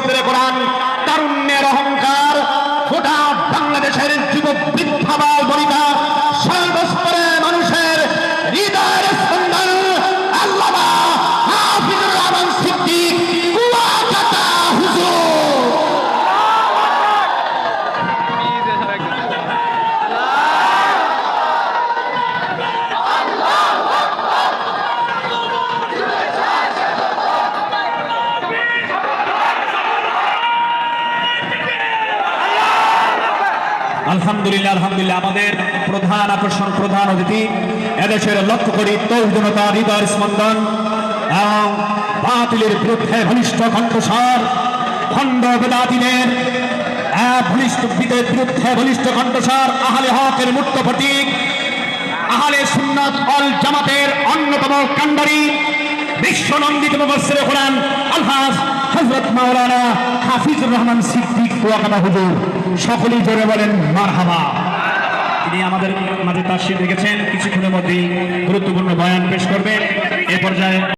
মুফাসসিরে কোরআন, তারুণ্যের অহংকার, গোটা বাংলাদেশের যুবক বৃদ্ধা বাল বনিতা সর্বস্তরের মানুষের হৃদয়ের স্পন্দন আল্লামা হাফিজুর রহমান সিদ্দিক কুয়াকাটা হুজুর। আলহামদুলিল্লাহ, আলহামদুলিল্লাহ। আমাদের প্রধান আকর্ষণ, প্রধান অতিথি, এদেশের লক্ষ্য করি তৌহিদনতা, হৃদয়ের স্পন্দন এবং বাতিলের বিরুদ্ধে বলিষ্ঠ কণ্ঠস্বর, খণ্ড বেদাতিদের বিরুদ্ধে বলিষ্ঠ কণ্ঠস্বর, আহলে হকের মূর্ত প্রতীক, আহলে সুন্নাত ওয়াল জামাতের অন্যতম কান্ডারি, বিশ্বনন্দিত মুফাসসিরে কোরআন আলহাজ হযরত মাওলানা হাফিজুর রহমান সিদ্দিক কুয়াকাটা হুজুর। সকলেই জোরে বলেন মারহাবা। তিনি আমাদের মাঝে তাশরীফ রেখেছেন, কিছুক্ষণের মধ্যেই গুরুত্বপূর্ণ বয়ান পেশ করবেন। এ পর্যায়ে